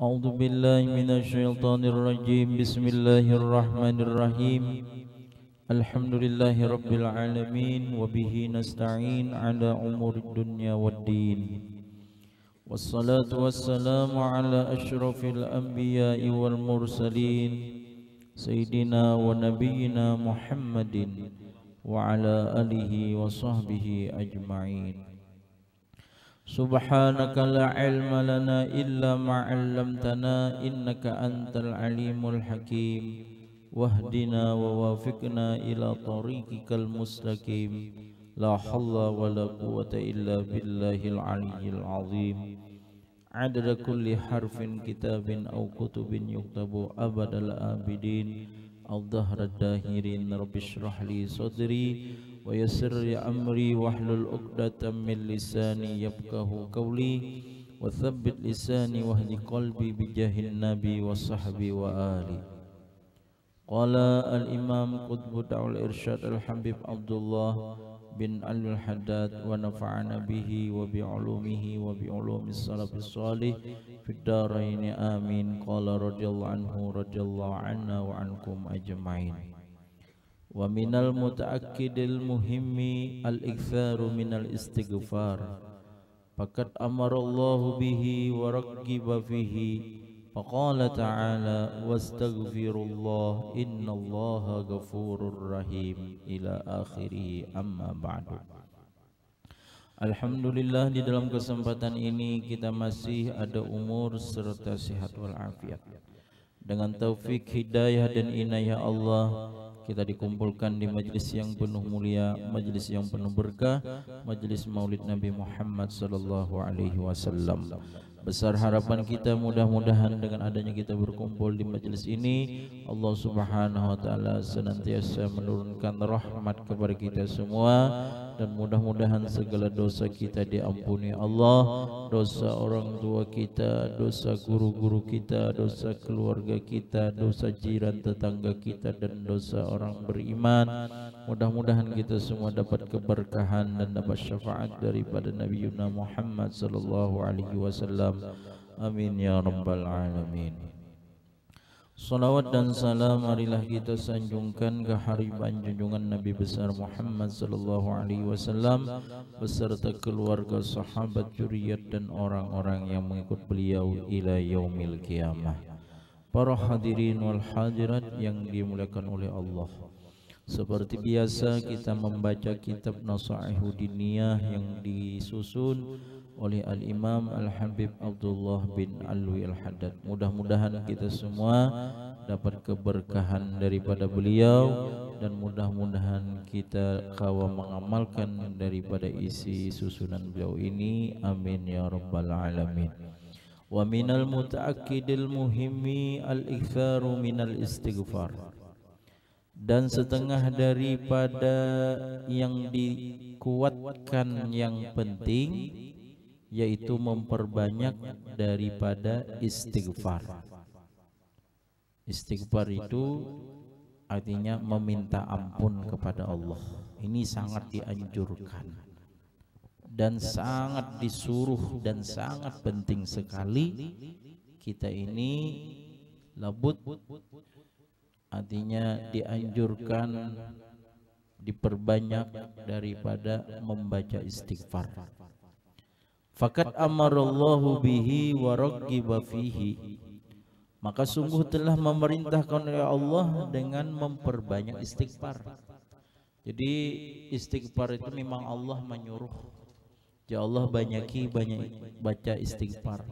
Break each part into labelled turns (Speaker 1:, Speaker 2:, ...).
Speaker 1: أعوذ بالله من الشيطان الرجيم. بسم الله الرحمن الرحيم. الحمد لله رب العالمين، وبه نستعين على أمور الدنيا والدين، والصلاة والسلام على أشرف الأنبياء والمرسلين سيدنا ونبينا محمد وعلى آله وصحبه أجمعين. سبحانك لا علم لنا إلا ما علمتنا إنك أنت العليم الحكيم، واهدنا ووافقنا إلى طريقك المستقيم. لا حول ولا قوة إلا بالله العلي العظيم. عدد كل حرف كتاب أو كتب يكتب أبد الآبدين أو ظهر الداهرين. رب اشرح لي صدري ويسر لي أمري واحلل عقدة من لساني يفقه قولي وثبت لساني واهد قلبي بجاه النبي وصحبه وآله. قال الإمام قطب دعوة الإرشاد الحبيب عبد الله بن علي الحداد ونفعنا به وبعلومه وبعلوم السلف الصالح في الدارين آمين. قال رضي الله عنه رضي الله عنا وعنكم أجمعين. ومن المتأكد المهم الإكثار من الاستغفار، فقد أمر الله به ورغب فيه، فقال تعالى واستغفروا الله إن الله غفور رحيم إلى آخره. أما بعد. Alhamdulillah, di dalam kesempatan ini kita masih ada umur serta sehat walafiat. Dengan taufik, hidayah dan inayah Allah, kita dikumpulkan di majlis yang penuh mulia, majlis yang penuh berkah, majlis Maulid Nabi Muhammad sallallahu alaihi wasallam. Besar harapan kita mudah-mudahan dengan adanya kita berkumpul di majlis ini, Allah Subhanahu wa taala senantiasa menurunkan rahmat kepada kita semua, dan mudah-mudahan segala dosa kita diampuni Allah, dosa orang tua kita, dosa guru-guru kita, dosa keluarga kita, dosa jiran tetangga kita, dan dosa orang beriman. Mudah-mudahan kita semua dapat keberkahan dan dapat syafaat daripada Nabi Muhammad sallallahu alaihi wasallam. Amin ya rabbal alamin. Salawat dan salam marilah kita sanjungkan ke hariban junjungan Nabi besar Muhammad sallallahu alaihi wasallam beserta keluarga, sahabat, zuriat dan orang-orang yang mengikut beliau ila yaumil qiyamah. Para hadirin wal hadirat yang dimuliakan oleh Allah, seperti biasa kita membaca kitab Nasaihud Diniyah yang disusun oleh Al-Imam Al-Habib Abdullah bin Alwi Al-Haddad. Mudah-mudahan kita semua dapat keberkahan daripada beliau, dan mudah-mudahan kita kawa mengamalkan daripada isi susunan beliau ini. Amin ya rabbal alamin. Wa minal mutaakkidil muhimmi al-iktharu minal istighfar, dan setengah daripada yang dikuatkan yang penting yaitu memperbanyak daripada istighfar. Istighfar itu artinya meminta ampun kepada Allah. Ini sangat dianjurkan dan sangat disuruh dan sangat penting sekali. Kita ini labud, artinya dianjurkan diperbanyak daripada membaca istighfar. Faqad amarallahu bihi wa raggiba fihi, maka sungguh telah memerintahkan oleh Allah dengan memperbanyak istighfar. Jadi istighfar itu memang Allah menyuruh, ya Allah banyak baca istighfar,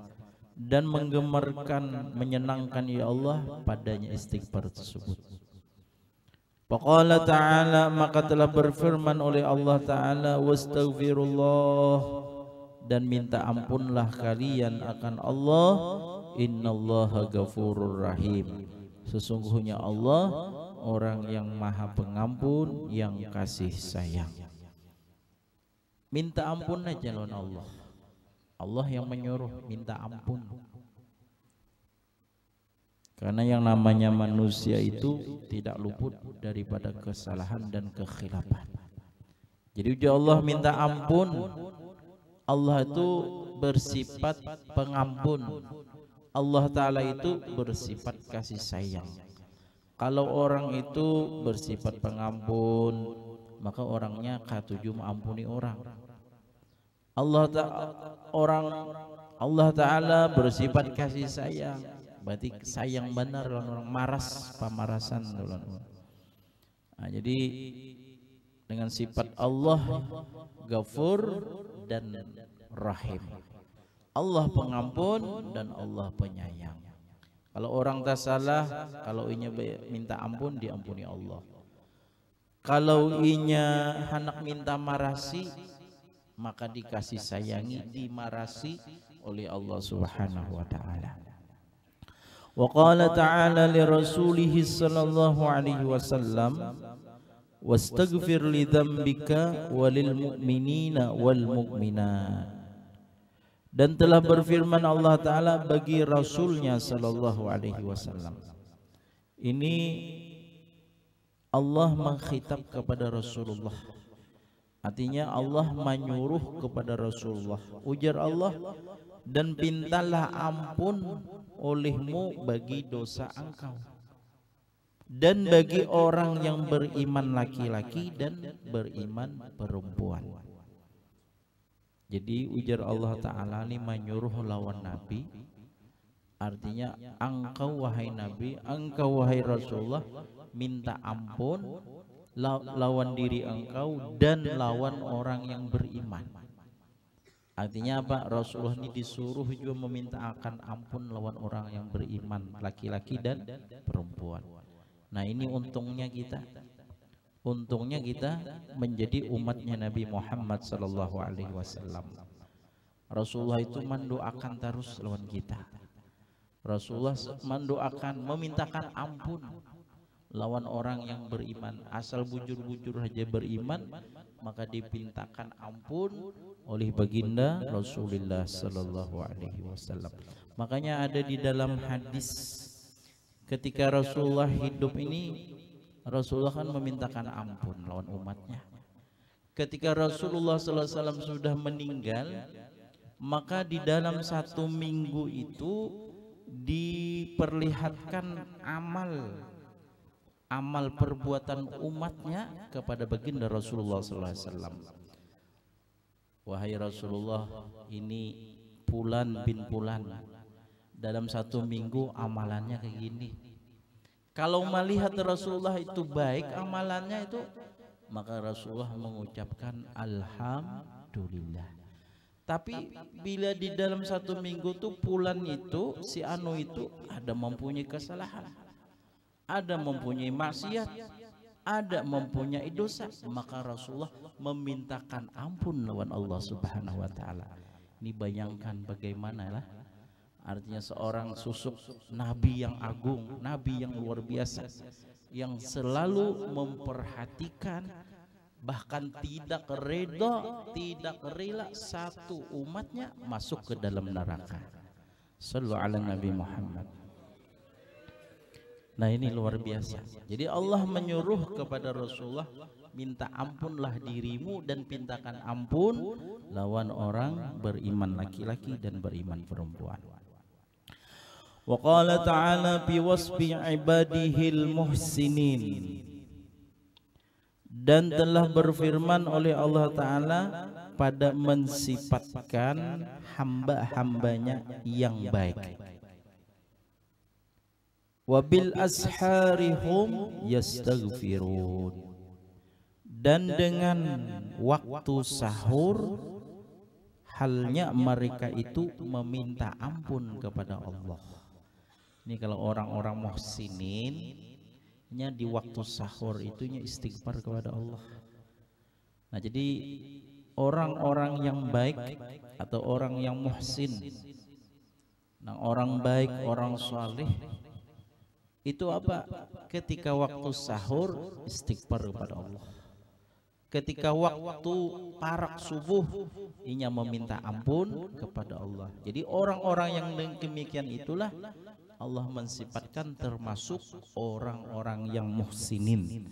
Speaker 1: dan menggemarkan, menyenangkan ya Allah padanya istighfar tersebut. Faqala ta'ala, maka telah berfirman oleh Allah ta'ala, wastaghfirullah, dan minta ampunlah kalian akan Allah, innallaha ghafurur rahim, sesungguhnya Allah orang yang maha pengampun yang kasih sayang. Minta ampun aja lawan Allah. Allah yang menyuruh minta ampun. Karena yang namanya manusia itu tidak luput daripada kesalahan dan kekhilafan. Jadi ujar Allah minta ampun, Allah itu bersifat pengampun, Allah Ta'ala itu bersifat kasih sayang. Kalau orang itu bersifat pengampun, maka orangnya katuju mengampuni orang. Allah Ta'ala bersifat kasih sayang, berarti sayang benar orang maras, pamarasan. Nah, jadi dengan sifat Allah Ghafur dan Rahim, Allah pengampun dan Allah penyayang. Kalau orang tak salah, kalau inya minta ampun, diampuni Allah. Kalau inya hendak minta marasi, maka dikasih sayangi, dimarasi oleh Allah Subhanahu wa taala. Wa qala ta'ala li rasulih sallallahu alaihi wasallam, wastaghfir li dzambika walil mu'minina wal mu'minat. Dan telah berfirman Allah Ta'ala bagi Rasulnya sallallahu alaihi wasallam. Ini Allah mengkhitab kepada Rasulullah. Artinya Allah menyuruh kepada Rasulullah. Ujar Allah, dan pintalah ampun olehmu bagi dosa engkau dan bagi orang yang beriman laki-laki dan beriman perempuan. Jadi ujar Allah Ta'ala ini menyuruh lawan Nabi. Artinya engkau wahai Nabi, engkau wahai Rasulullah, minta ampun lawan diri engkau dan lawan orang yang beriman. Artinya apa? Rasulullah ini disuruh juga meminta akan ampun lawan orang yang beriman laki-laki dan perempuan. Nah, ini untungnya kita. Untungnya kita menjadi umatnya Nabi Muhammad sallallahu alaihi wasallam. Rasulullah itu mendoakan terus lawan kita. Rasulullah mendoakan, memintakan ampun lawan orang yang beriman. Asal bujur-bujur saja beriman, maka dipintakan ampun oleh baginda Rasulullah sallallahu alaihi wasallam. Makanya ada di dalam hadis ketika Rasulullah hidup ini, Rasulullah kan memintakan ampun lawan umatnya. Ketika Rasulullah sallallahu alaihi wasallam sudah meninggal, maka di dalam 1 minggu itu diperlihatkan amal perbuatan umatnya kepada baginda Rasulullah sallallahu alaihi wasallam. Wahai Rasulullah, ini Fulan bin Fulan dalam 1 minggu amalannya kayak gini. Kalau melihat Rasulullah itu baik amalannya itu, maka Rasulullah mengucapkan alhamdulillah. Tapi bila di dalam 1 minggu tuh Fulan itu, si anu itu ada mempunyai kesalahan, ada mempunyai maksiat, ada mempunyai dosa, maka Rasulullah memintakan ampun lawan Allah Subhanahu wa taala. Ini bayangkan bagaimana lah. Artinya seorang susuk Nabi yang agung, Nabi yang luar biasa, yang selalu memperhatikan, bahkan tidak reda, tidak rela satu umatnya masuk ke dalam neraka. Sallu ala Nabi Muhammad. Nah, ini luar biasa. Jadi Allah menyuruh kepada Rasulullah, minta ampunlah dirimu dan pintakan ampun lawan orang beriman laki-laki dan beriman perempuan. Wa qala ta'ala fi wasfi ibadihil muhsinin. Dan telah berfirman oleh Allah Ta'ala pada mensifatkan hamba-hambanya yang baik. Wabil asharihum yastaghfirun. Dan dengan waktu sahur, halnya mereka itu meminta ampun kepada Allah. Ini kalau orang-orang muhsinin nya di waktu sahur itunya istighfar kepada Allah. Nah, jadi orang-orang yang baik atau orang yang muhsin, nah orang baik, orang saleh itu apa? Ketika waktu sahur istighfar kepada Allah. Ketika waktu parak subuh inya meminta ampun kepada Allah. Jadi orang-orang yang demikian itulah Allah mensifatkan termasuk orang-orang yang muhsinin,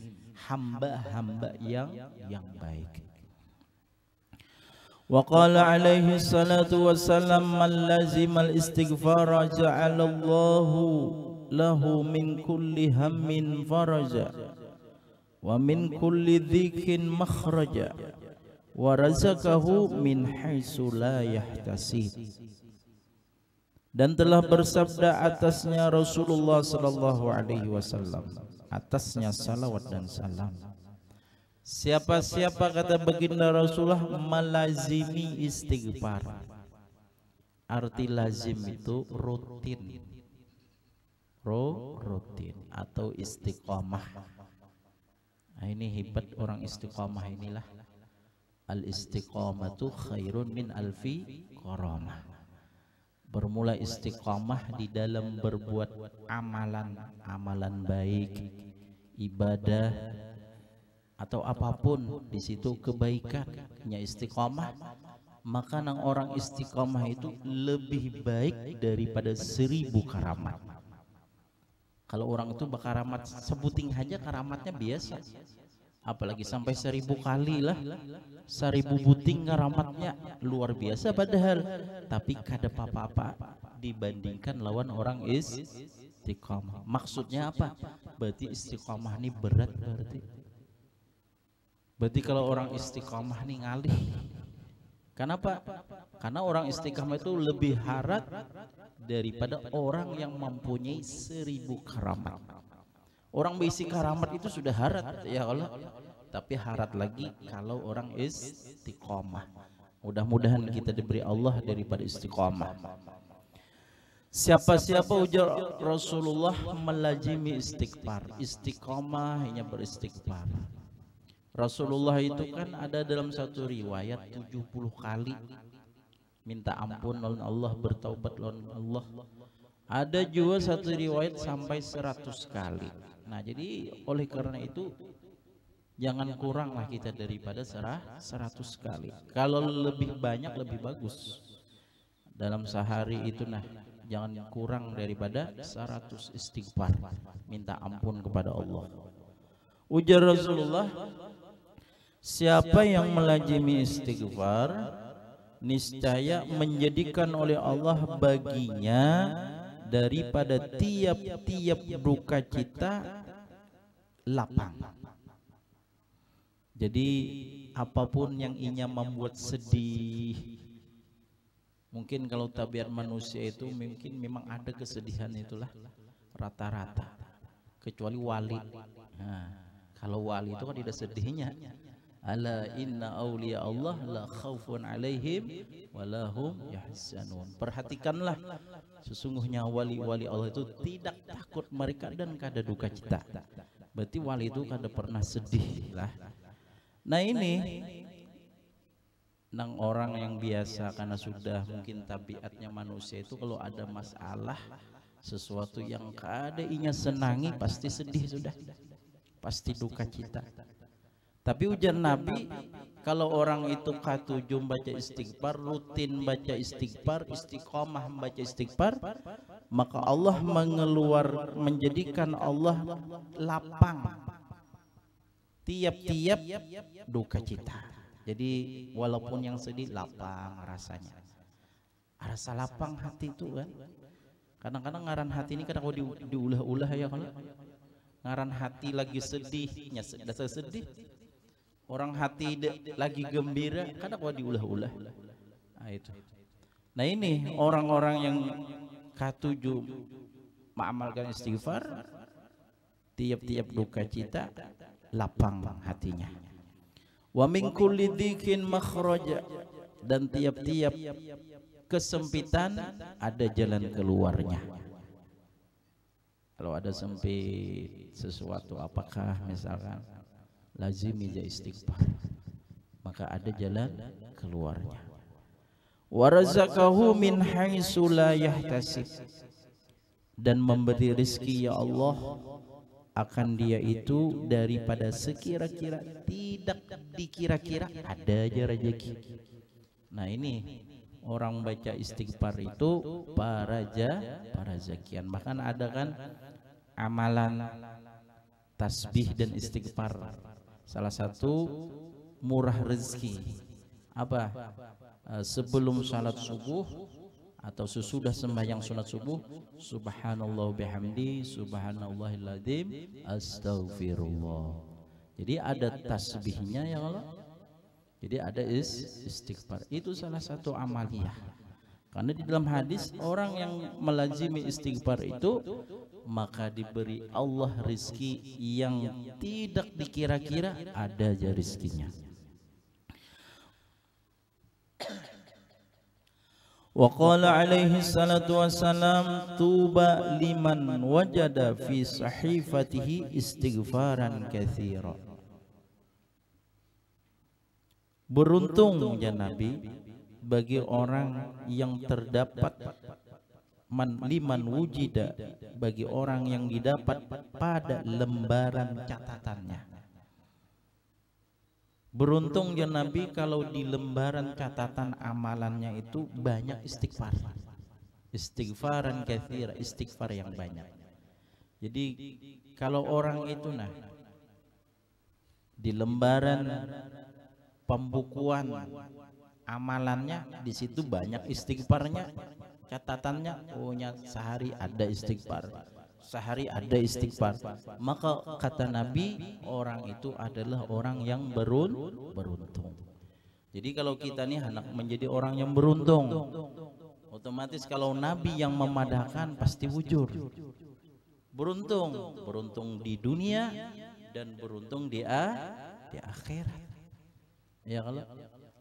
Speaker 1: hamba-hamba yang baik. Wa qala alaihi salatu wassalam man lazimal istighfara ja'alallahu lahu min kulli hammin faraja wa min kulli dhikin makhraja wa razaqahu min haitsu la yahtasib. Dan telah bersabda atasnya Rasulullah sallallahu alaihi wasallam, atasnya salawat dan salam, siapa-siapa kata baginda Rasulullah melazimi istighfar. Arti lazim itu rutin, rutin atau istiqomah. Nah, ini hebat orang istiqomah inilah. Al istiqomatu khairun min alfi qaramah. Bermula istiqomah di dalam berbuat amalan baik, ibadah atau apapun, di situ kebaikannya istiqomah, maka nang orang istiqomah itu lebih baik daripada 1000 karamat. Kalau orang itu berkaramat sebuting aja karamatnya biasa, apalagi sampai 1000 kali lah, 1000 buting karamatnya luar biasa padahal, tapi kada apa-apa dibandingkan lawan orang istiqomah. Maksudnya apa? Berarti istiqomah ini berat berarti kalau orang istiqomah nih ngalih. Kenapa? Karena orang istiqomah itu lebih harat daripada orang yang mempunyai 1000 karamat. Orang berisi karamat itu sudah harat ya Allah, tapi harat lagi kalau orang istiqomah. Mudah-mudahan kita diberi Allah daripada istiqomah. Siapa-siapa ujar Rasulullah melazimi istighfar, istiqomah hanya beristighfar. Rasulullah itu kan ada dalam satu riwayat 70 kali minta ampun lawan Allah, bertaubat lawan Allah. Ada juga satu riwayat sampai 100 kali. Nah, jadi oleh karena itu jangan kuranglah kita daripada 100 kali. Kalau lebih banyak lebih bagus. Dalam sehari itu jangan kurang daripada 100 istighfar, minta ampun kepada Allah. Ujar Rasulullah, siapa yang melazimi istighfar, niscaya menjadikan oleh Allah baginya daripada tiap-tiap duka cita lapang. Jadi apapun yang inya membuat sedih, mungkin kalau tabiat manusia itu mungkin memang ada kesedihan itulah rata-rata, kecuali wali. Nah, kalau wali itu kan tidak sedihnya. Ala inna awliya Allah la khaufun alaihim walahum yahzanun. Perhatikanlah, sesungguhnya wali-wali Allah itu tidak takut mereka dan kada duka cita. Berarti wali itu kada pernah sedih lah. Nah, ini nang orang yang biasa, karena sudah mungkin tabiatnya manusia itu kalau ada masalah, sesuatu yang kada inya senangi pasti sedih sudah, pasti duka cita. Tapi ujar Nabi, kalau orang itu katujuh baca istighfar, rutin baca istighfar, istiqomah baca istighfar, maka Allah menjadikan Allah lapang tiap-tiap duka cita. Jadi walaupun yang sedih lapang rasanya. Rasa lapang hati itu kan. Kadang-kadang ngaran hati ini kadang diulah-ulah ya kalau ngaran hati lagi sedihnya dasar sedih. Orang hati lagi gembira kadang diulah-ulah. Nah itu. Nah ini orang-orang yang katujuh mengamalkan istighfar, tiap-tiap duka cita lapang hatinya. Wa min kulli dhikin makhraja, dan tiap-tiap kesempitan ada jalan keluarnya. Kalau ada sempit sesuatu, apakah misalkan lazimi istighfar, maka ada jalan keluarnya. Wa razaqahu min haitsu la yahtasib, dan memberi rezeki ya Allah akan dia itu daripada sekira-kira tidak dikira-kira, ada aja rezeki. Nah ini orang baca istighfar itu para zakian. Bahkan ada kan amalan tasbih dan istighfar, salah satu murah rezeki. apa? Sebelum salat subuh atau sesudah sembahyang salat subuh, subhanallah bihamdi, subhanallahil adzim, astaghfirullah. Jadi ada tasbihnya ya Allah. Jadi ada istighfar. Itu salah satu amaliyah. Karena di dalam hadis orang yang melazimi istighfar itu maka diberi Allah rizki yang tidak dikira-kira, ada aja rizkinya. Wa qala alaihi salatu wassalam, tuba liman wajada fi sahifatihi istighfaran katsira. Beruntung ya Nabi bagi orang yang terdapat liman wujida, bagi orang yang didapat pada lembaran catatannya. Beruntung ya Nabi kalau di lembaran catatan amalannya itu banyak istighfar. Istighfaran katsira, istighfar yang banyak. Jadi kalau orang itu di lembaran pembukuan amalannya di situ banyak istighfarnya, catatannya punya sehari ada istighfar, sehari ada istighfar, maka kata Nabi orang itu adalah orang yang beruntung. Jadi kalau kita nih hendak menjadi orang yang beruntung, otomatis kalau Nabi yang memadahkan pasti wujud. Beruntung di dunia dan beruntung di akhirat. Ya kalau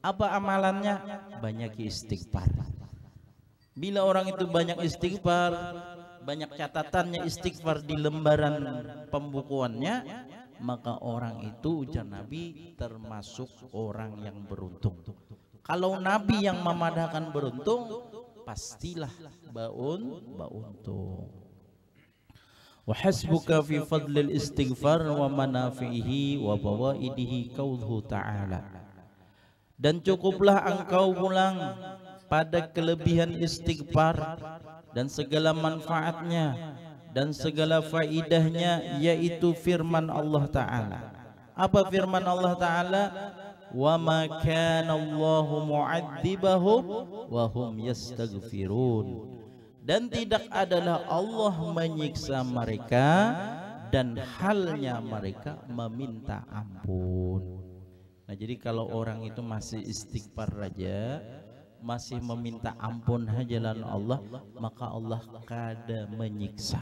Speaker 1: apa amalannya? Banyak istighfar. Bila orang itu banyak istighfar, banyak catatannya istighfar di lembaran pembukuannya, maka orang itu ujar Nabi termasuk orang yang beruntung. Kalau Nabi yang memadahkan beruntung, pastilah beruntung. Wa hasbuka fi fadlil istighfar wa manafihi wa bawaidihi qauluhu ta'ala. Dan cukuplah engkau pulang pada kelebihan istighfar dan segala manfaatnya dan segala faidahnya, yaitu firman Allah Ta'ala. Apa firman Allah Ta'ala? Wa ma kana Allahu mu'adzibahum wa hum yastaghfirun. Dan tidak adalah Allah menyiksa mereka dan halnya mereka meminta ampun. Nah jadi kalau orang itu masih istighfar saja, masih meminta ampun jalan Allah, maka Allah kada menyiksa.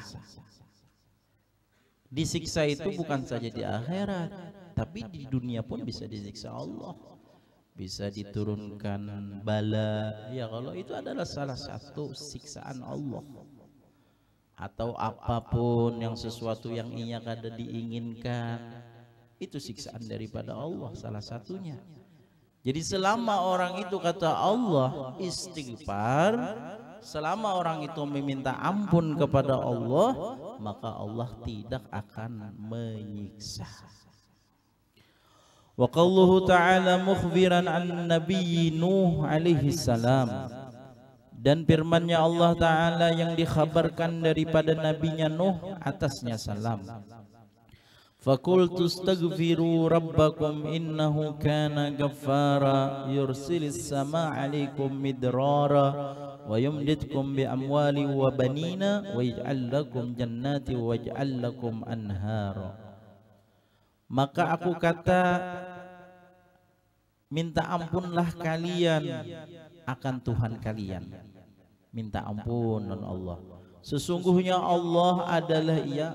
Speaker 1: Disiksa itu bukan saja di akhirat, tapi di dunia pun bisa disiksa Allah. Bisa diturunkan bala, ya kalau itu adalah salah satu siksaan Allah. Atau apapun yang sesuatu yang ia kada diinginkan, itu siksaan daripada Allah salah satunya. Jadi selama orang itu kata Allah istighfar, selama orang itu meminta ampun kepada Allah, maka Allah tidak akan menyiksa. Wa qauluhu ta'ala mukhbiran an nabiyyi Nuh alaihi salam, dan firman-Nya Allah Ta'ala yang dikhabarkan daripada nabinya Nuh atasnya salam. Faqultu astaghfiru rabbakum innahu kana ghaffara yursilis samaa 'alaikum midrara wa yumditkum bi amwali wa banina wa yaj'al lakum jannati wa yaj'al lakum anhara. Maka aku kata, minta ampunlah kalian akan Tuhan kalian. Minta ampun dan Allah. Sesungguhnya Allah adalah Ia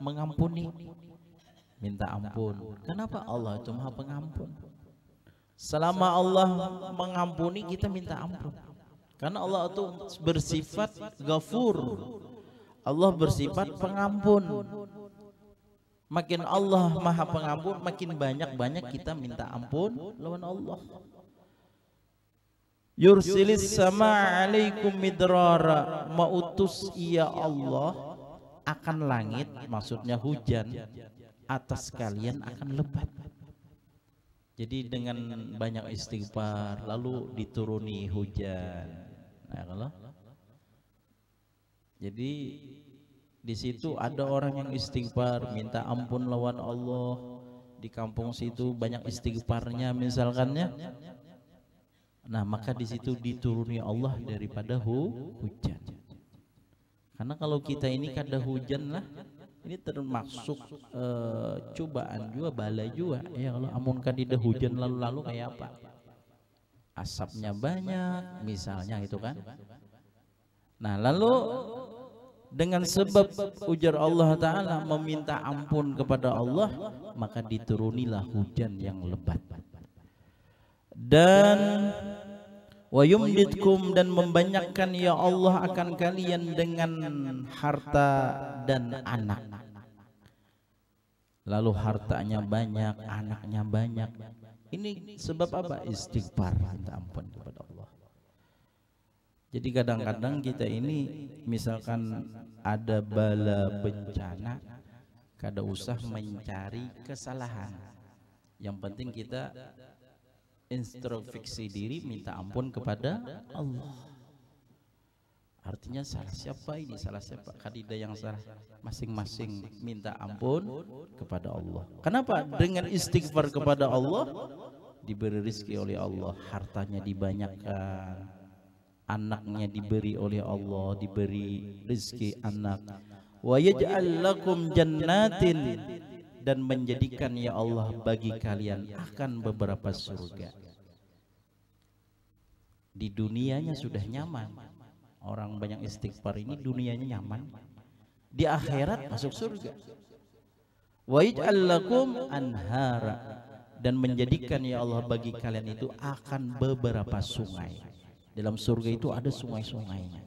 Speaker 1: mengampuni. Minta ampun. Kenapa? Allah itu Maha Pengampun. Selama Allah mengampuni, kita minta ampun. Karena Allah itu bersifat Ghafur. Allah bersifat pengampun. Makin Allah Maha Pengampun, makin banyak kita minta ampun lawan Allah. Yursilis sama alaikum midrara, mautus ia Allah akan langit, maksudnya hujan, atas kalian akan lebat. Jadi dengan banyak istighfar lalu dituruni hujan. Nah, kalau jadi di situ ada orang yang istighfar minta ampun lawan Allah, di kampung situ banyak istighfarnya misalkannya, Nah, maka di situ dituruni Allah daripada hujan. Karena kalau kita ini kada hujan lah, ini termasuk cobaan juga, bala juga. Ya kalau amun kadida hujan lalu-lalu kayak apa? Asapnya banyak misalnya gitu kan. Nah, lalu dengan sebab ujar Allah Ta'ala meminta ampun kepada Allah, maka diturunilah hujan yang lebat. Dan wa yumditkum, dan membanyakkan ya Allah akan kalian dengan harta dan anak. Lalu hartanya banyak, anaknya banyak. Ini sebab apa? Istighfar, minta ampun kepada Allah. Jadi kadang-kadang kita ini misalkan ada bala bencana, kada usah mencari kesalahan. Yang penting kita introspeksi diri, minta ampun kepada Allah. Artinya salah siapa ini, salah siapa, kadida yang salah, masing-masing minta ampun kepada Allah. Kenapa? Dengan istighfar kepada Allah diberi rezeki oleh Allah, hartanya dibanyakkan, anaknya diberi oleh Allah, diberi rezeki anak. Wa yaj'al lakum jannatin, dan menjadikan ya Allah bagi kalian akan beberapa surga. Di dunianya sudah nyaman, orang banyak istighfar ini dunianya nyaman, di akhirat masuk surga. Wa yaj'al lakum anhara, dan menjadikan ya Allah bagi kalian itu akan beberapa sungai. Dalam surga itu ada sungai-sungainya.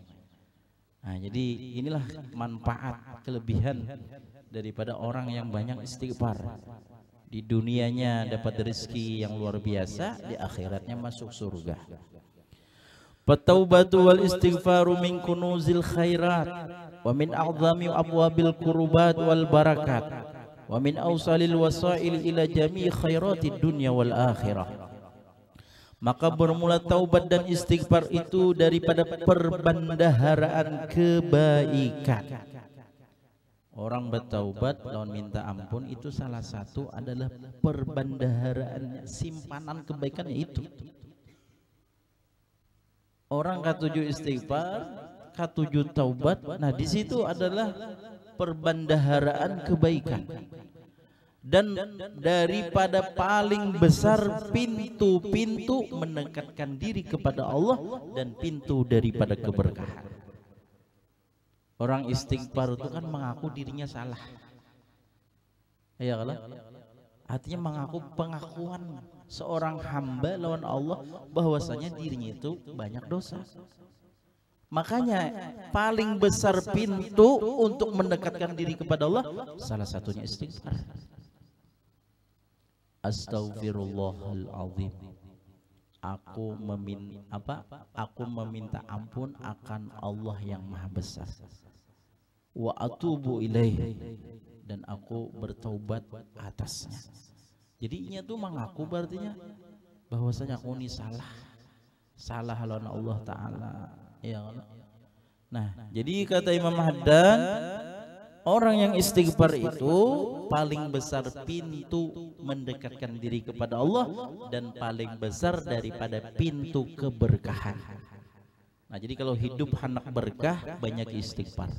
Speaker 1: Nah, jadi inilah manfaat kelebihan daripada orang yang banyak istighfar. Di dunianya dapat rezeki yang luar biasa, di akhiratnya masuk surga. At-taubatu wal istighfaru min kunuzil khairat wa min a'zami abwabil qurubat wal barakat wa min awsalil wasail ila jami' khairatid dunya wal akhirah. Maka bermula taubat dan istighfar itu daripada perbendaharaan kebaikan. Orang bertaubat lawan minta ampun itu salah satu adalah perbendaharaannya, simpanan kebaikannya itu. Orang katujuh istighfar, katujuh taubat, nah di situ adalah perbendaharaan kebaikan. Dan daripada paling besar pintu-pintu mendekatkan diri kepada Allah dan pintu daripada keberkahan. Orang istighfar itu kan mengaku dirinya salah. Ya kalau artinya mengaku pengakuan seorang hamba lawan Allah bahwasanya dirinya itu banyak dosa. Makanya paling besar pintu untuk mendekatkan diri kepada Allah salah satunya istighfar. Astaghfirullahaladzim. Aku meminta ampun akan Allah yang maha besar. Wa atubu ilaih, dan aku bertaubat atasnya. Jadinya tuh mengaku berartinya bahwasanya aku ini salah lawan Allah Ta'ala. Ya Allah. Nah, jadi kata Imam Haddan, orang yang istighfar itu paling besar pintu mendekatkan diri kepada Allah dan paling besar daripada pintu keberkahan. Nah, jadi kalau hidup hendak berkah banyak istighfar.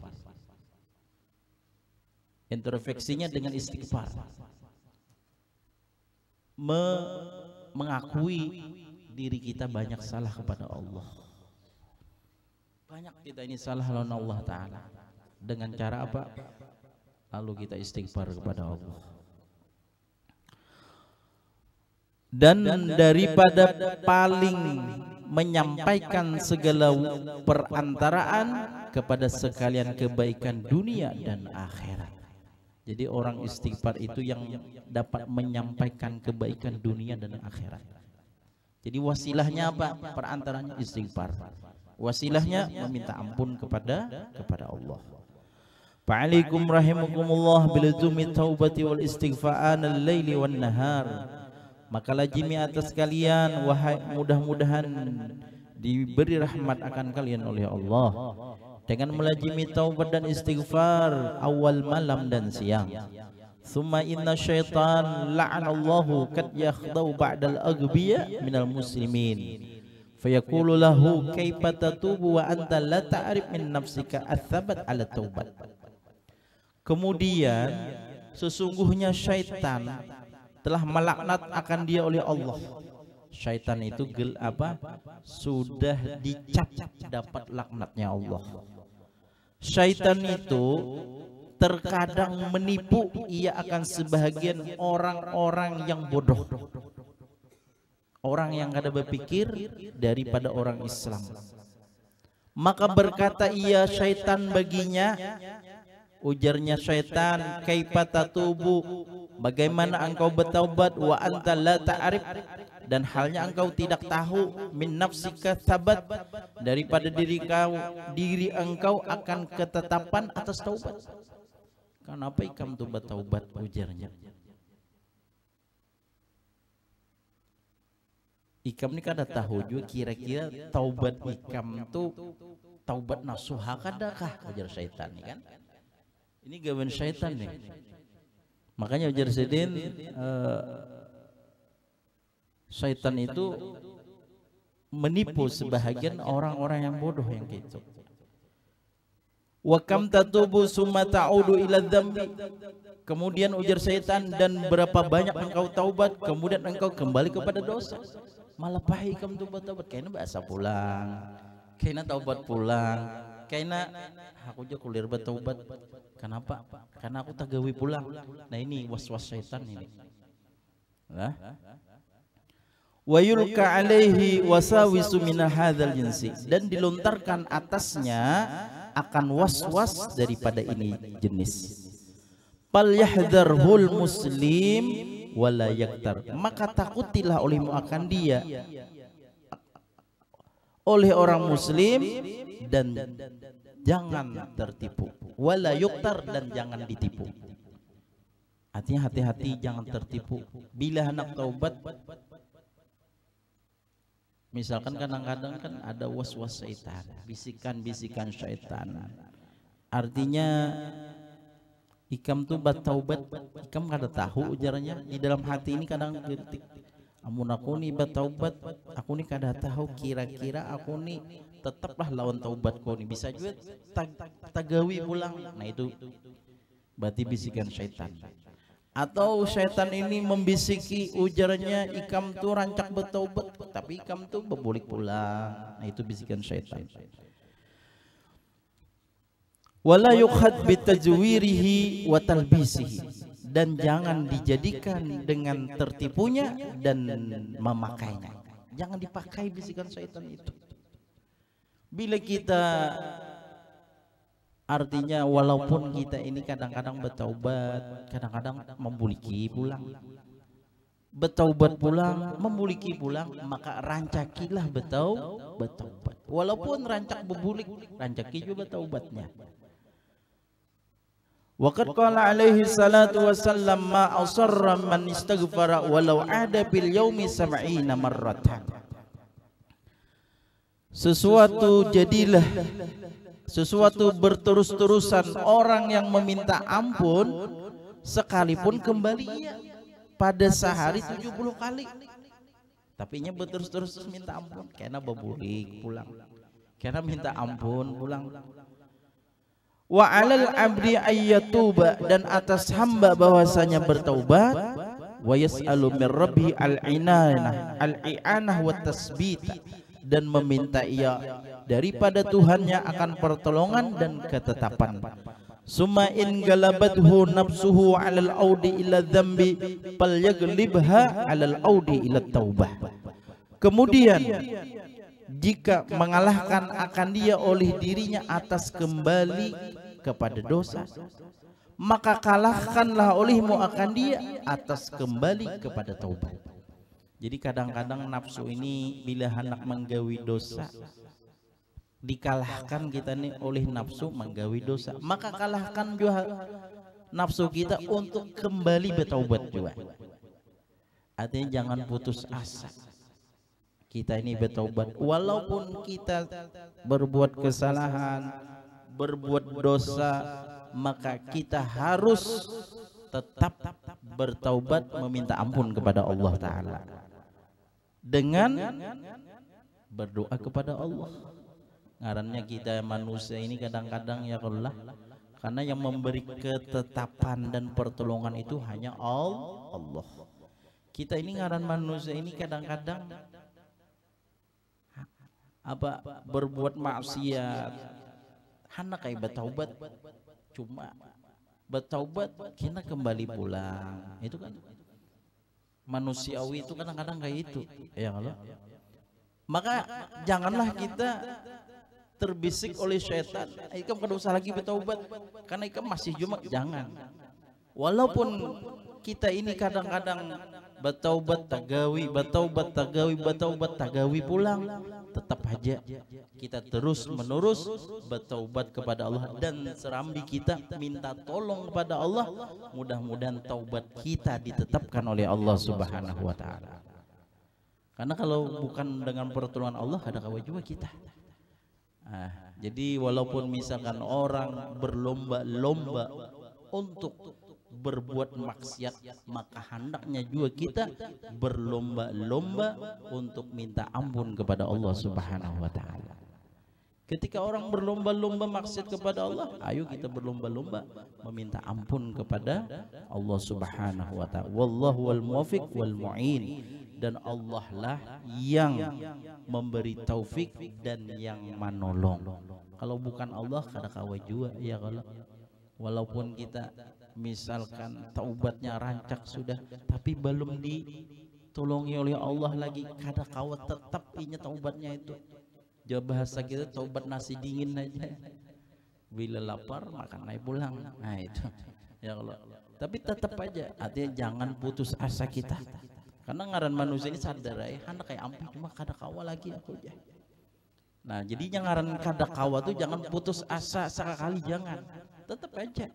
Speaker 1: Introspeksinya dengan istighfar. Mengakui diri kita banyak salah kepada Allah. Banyak kita ini salah lawan Allah Ta'ala. Dengan cara apa? Lalu kita istighfar kepada Allah. Dan daripada paling menyampaikan segala perantaraan kepada sekalian kebaikan dunia dan akhirat. Jadi orang istighfar itu yang dapat menyampaikan kebaikan dunia dan akhirat. Jadi wasilahnya apa? Perantaranya istighfar. Wasilahnya meminta ampun kepada Allah. Fa'alaikum rahimakumullah biluzumi taubati wal istighfar al-laili wan nahar. Maka lazimi atas kalian wahai, mudah-mudahan diberi rahmat akan kalian oleh Allah dengan melazimi taubat dan istighfar awal malam dan siang. Thumma inna syaitan la'anallahu kad yakhdau ba'dal aghbiya minal muslimin Fayaqulu lahu kaifa tatubu wa anta la ta'rif min nafsika atsabat ala taubat. Kemudian sesungguhnya syaitan telah melaknat akan dia oleh Allah. Syaitan itu sudah dicap dapat laknatnya Allah. Syaitan itu terkadang menipu ia akan sebahagian orang-orang yang bodoh, orang yang kada berpikir daripada orang Islam. Maka berkata ia syaitan baginya, ujarnya syaitan, kaifa tatubu, bagaimana engkau bertaubat, wa anta la ta'rif, dan halnya engkau tidak tahu, min nafsika tsabat, daripada diri engkau akan ketetapan atas taubat. Kenapa ikam tu bertaubat, ujarnya. Ikam ni kada tahu juga kira-kira taubat ikam tu taubat nasuha kadakah, ujar syaitan ni kan. Ini gawan syaitan nih. Makanya ujar Sidin, syaitan itu menipu sebahagian orang-orang yang bodoh yang gitu. Wa kam tatubu summa ta'udu ila dzambi. Kemudian ujar syaitan, dan berapa banyak engkau taubat kemudian engkau kembali kepada dosa. Malah pahit kamu taubat, kayaknya bahasa pulang, kayaknya taubat pulang, kayaknya aku aja kuliah bertaubat. Kenapa? Karena aku tak gawe pulang. Nah ini was-was syaitan ini. Nah. Wa yulka alaihi wasawisu min hadzal jinsi, dan dilontarkan atasnya akan was-was daripada ini jenis. Fal yahdharhul muslim wala yaktar, maka takutilah olehmu akan dia, oleh orang muslim, dan jangan tertipu. Wala yuktar, dan jangan ditipu. Artinya hati-hati jangan tertipu. Bila hendak taubat, misalkan kadang-kadang kan ada was-was syaitan, bisikan-bisikan syaitan. Artinya ikam tuh bertaubat, ikam kada tahu ujarnya di dalam hati ini kadang kritik. Amun aku nih bertaubat, aku nih kada tahu kira-kira aku nih tetaplah lawan taubat kau nih, bisa juga tagawi pulang. Nah itu berarti bisikan syaitan. Atau syaitan ini membisiki ujarnya, ikam tuh rancak bertaubat tapi ikam tuh berbulik pulang. Nah itu bisikan syaitan. Wala yukhad bitajwirihi wa talbisihi, dan jangan dijadikan dengan tertipunya dan memakainya. Jangan dipakai bisikan syaitan itu. Bila kita, artinya walaupun kita ini kadang-kadang bertaubat, kadang-kadang membuliki pulang, bertaubat pulang, membuliki pulang, maka rancakilah bertaubat. Walaupun rancak berbulik, rancaki juga bertaubatnya. Waqad qala alaihi salatu wassalam, ma asarra man istaghfara walau ada bil yaumi sab'ina marratan. Jadilah sesuatu berterus-terusan orang yang meminta ampun sekalipun kembali ia pada sehari 70 kali. Tapi nya berterus-terus minta ampun, karena berbulik pulang, karena minta ampun pulang. Wa 'alal 'abdi ayyatuba, dan atas hamba bahwasanya bertaubat, wa yas'alu min rabbi al-i'anah wa tasbit, dan meminta ia daripada Tuhannya akan pertolongan dan ketetapan. Summa in galabathu nafsuhu 'alal audi ila dzambi falyaglibha 'alal audi ila taubah. Kemudian jika mengalahkan akan dia oleh dirinya atas kembali kepada dosa, maka kalahkanlah olehmu akan dia atas kembali kepada taubat. Jadi kadang-kadang nafsu ini bila hendak menggawi dosa, dikalahkan kita nih oleh nafsu menggawi dosa, maka kalahkan juga nafsu kita untuk kembali bertaubat juga. Artinya jangan putus asa. Kita ini bertaubat walaupun kita berbuat kesalahan, berbuat dosa, maka kita harus tetap bertaubat meminta ampun kepada Allah Ta'ala dengan berdoa kepada Allah. Ngarannya kita manusia ini kadang-kadang ya Allah, karena yang memberi ketetapan dan pertolongan itu hanya Allah. Kita ini ngaran manusia ini kadang-kadang berbuat maksiat, hana kayak bertaubat, cuma bertaubat kita kembali pulang. Itu kan manusiawi, itu kadang-kadang kayak itu ya Allah. Maka janganlah kita terbisik oleh syaitan, ikam kada usah lagi bertaubat karena ikam masih Jumat. Jangan. Walaupun kita ini kadang-kadang bertaubat tagawi, bertaubat tagawi pulang, tetap aja kita terus menerus bertaubat kepada Allah dan serambi kita minta tolong kepada Allah. Mudah-mudahan taubat kita ditetapkan oleh Allah Subhanahu wa taala. Karena kalau bukan dengan pertolongan Allah, ada kawa juga kita. Jadi walaupun misalkan orang berlomba-lomba untuk berbuat maksiat, maka hendaknya juga kita berlomba-lomba untuk minta ampun kepada Allah Subhanahu wa taala. Ketika orang berlomba-lomba maksiat kepada Allah, ayo kita berlomba-lomba meminta ampun kepada Allah Subhanahu wa taala. Wallahu wal muwaffiq wal mu'in. Dan Allah lah yang memberi taufik dan yang menolong. Kalau bukan Allah kada kawa jua ya kalau. Walaupun kita misalkan taubatnya rancak sudah, tapi belum ditolongi oleh Allah lagi, kada kawa tetap inya taubatnya itu. Jawab bahasa kita taubat nasi dingin aja. Bila lapar makan naik pulang. Nah itu ya Allah. Tapi tetap aja, artinya jangan putus asa kita. Karena ngaran manusia ini sadar ya, hendak kayak ampun cuma kada kawa lagi aku aja. Nah jadi ngaran kada kawa tuh jangan putus asa sekali, jangan. Tetap aja.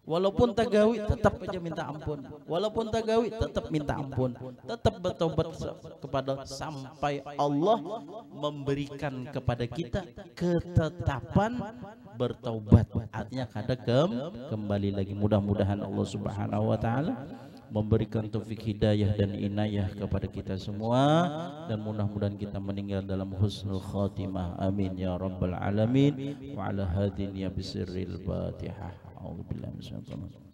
Speaker 1: Walaupun tagawi tetap aja minta ampun. Walaupun tagawi tetap minta ampun. Tetap bertobat kepada sampai Allah memberikan kepada kita ketetapan bertaubat. Artinya kada kembali lagi. Mudah-mudahan Allah Subhanahu wa taala memberikan taufik hidayah dan inayah kepada kita semua, dan mudah-mudahan kita meninggal dalam husnul khatimah. Amin ya rabbal alamin. Wa ala hadin ya bisirril Fatihah. A'udzubillahi minasyaitonir rajim.